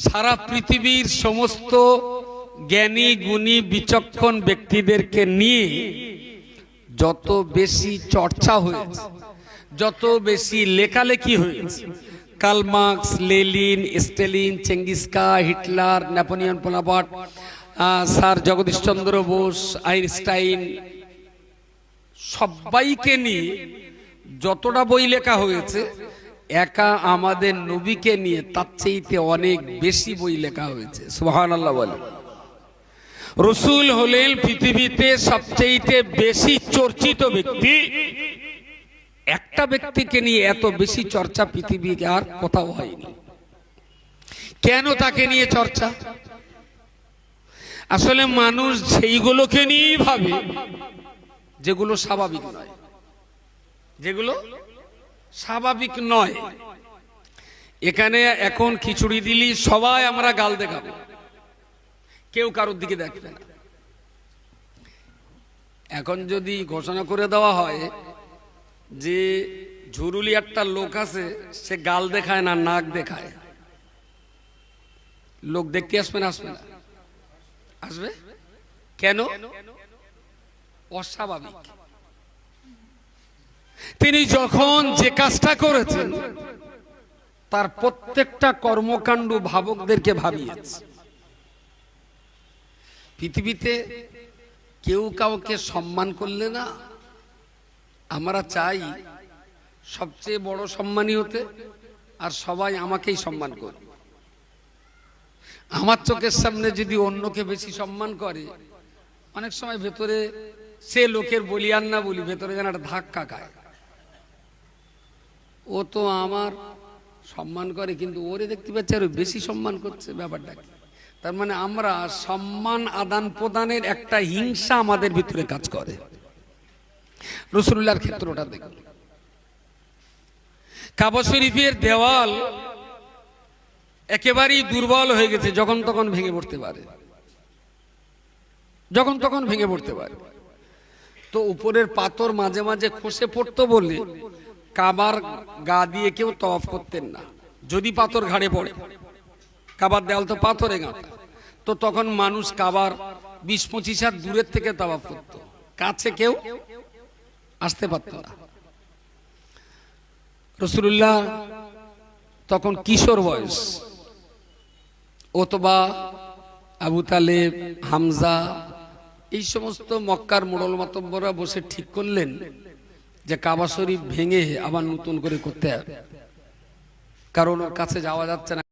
সারা পৃথিবীর সমস্ত জ্ঞানী গুণী বিচক্ষণ ব্যক্তিদেরকে নিয়ে যত বেশি চর্চা হয়েছে, যত বেশি লেখালেখি হয়েছে, Karl Marx, Lenin, Stalin, Genghis Khan, Hitler, Napoleon Bonaparte, sir Jagadish Chandra Bose, Einstein, সবাইকে নিয়ে যতটা বই লেখা হয়েছে, একা আমাদের নবীকে নিয়ে তার চাইতে অনেক বেশি বই লেখা হয়েছে। সুবহানাল্লাহ বলে। রাসূল হলেন পৃথিবীতে সবচেয়ে বেশি চর্চিত ব্যক্তি। একটা ব্যক্তিকে নিয়ে এত বেশি চর্চা পৃথিবীতে আর কোথাও হয়নি। কেন তাকে নিয়ে চর্চা? আসলে মানুষ সেইগুলোকে নিয়েই ভাবে যেগুলো স্বাভাবিক নয়, যেগুলো স্বাভাবিক নয়। এখানে এখন খিচুড়ি দিলি সবাই আমরা গাল দেখাবো, কেউ কারোর দিকে দেখবে না। এখন যদি ঘোষণা করে দেওয়া হয় যে ঝুরুলি একটা লোক আছে, সে গাল দেখায় না, নাক দেখায়, লোক দেখতে আসবে না? আসবে না? আসবে কেন? অস্বাভাবিক। তিনি যখন যে কাজটা করেছেন তার প্রত্যেকটা কর্মকাণ্ড ভাবকদেরকে ভাবিয়েছে। পৃথিবীতে কেউ কাউকে সম্মান করলে না, আমরা চাই সবচেয়ে বড় সম্মানী হতে, আর সবাই আমাকেই সম্মান করে। আমার চোখের সামনে যদি অন্যকে বেশি সম্মান করে, অনেক সময় ভেতরে সে লোকের বলি আর না বলি, ভেতরে যেন একটা ধাক্কা খায়। ও তো আমার সম্মান করে, কিন্তু ওরে দেখতে পাচ্ছে আরো বেশি সম্মান করছে। ব্যাপারটা কি? তার মানে আমরা সম্মান আদান প্রদানের একটা হিংসা আমাদের ভিতরে কাজ করে। রাসূলুল্লাহর ক্ষেত্রটা দেখুন, কাবা শরীফের দেওয়াল একেবারেই দুর্বল হয়ে গেছে, যখন তখন ভেঙে পড়তে পারে, যখন তখন ভেঙে পড়তে পারে। তো উপরের পাথর মাঝে মাঝে খসে পড়তো বলে কাবার গা দিয়ে কেউ তওয়াফ করতেন না। যদি পাথর ঘাড়ে পড়ে, কাবার দেওয়াল তো পাথরে গাঁথা, তো তখন মানুষ কাবার 20-25 হাত দূরের থেকে তওয়াফ করত, কাছে কেউ আসতে পারত না। রাসূলুল্লাহ তখন কিশোর বয়স। ওতবা, আবু তালেব, হামজা, এই সমস্ত মক্কার মোড়ল মাতব্বররা বসে ঠিক করলেন যে কাবা শরীফ ভেঙে আবার নতুন করে করতে হবে, কারণ ওর কাছে যাওয়া যাচ্ছে না।